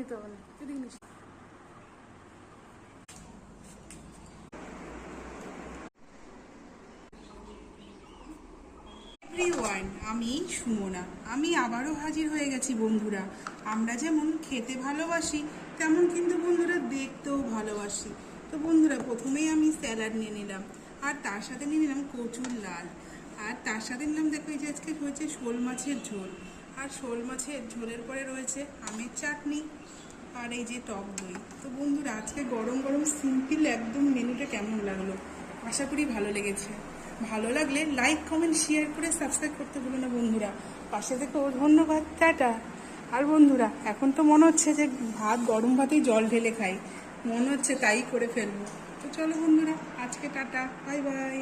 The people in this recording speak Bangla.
নিতে হবে না, এদিকে নিস। এভরিওয়ান, আমি সুমনা। আমি আবারও হাজির হয়ে গেছি বন্ধুরা। আমরা যেমন খেতে ভালোবাসি তেমন কিন্তু বন্ধুরা দেখতেও ভালোবাসি। তো বন্ধুরা, প্রথমেই আমি স্যালাড নিয়ে নিলাম, আর তার সাথে নিয়ে নিলাম কচুর লাল, আর তার সাথে নিলাম, দেখো এই যে আজকে হয়েছে শোল মাছের ঝোল, আর শোল মাছের ঝোলের পরে রয়েছে আমের চাটনি, আর এই যে টক দই। তো বন্ধুরা, আজকে গরম গরম সিম্পল একদম মেনুটা কেমন লাগলো? আশা করি ভালো লেগেছে। ভালো লাগলে লাইক, কমেন্ট, শেয়ার করে সাবস্ক্রাইব করতে ভুলো না বন্ধুরা। পাশে থেকে ধন্যবাদ, টাটা। আর বন্ধুরা, এখন তো মনে হচ্ছে যে ভাত, গরম ভাতেই জল ঢেলে খাই, মনে হচ্ছে তাই করে ফেলবো। তো চলো বন্ধুরা, আজকে টাটা, বাই বাই।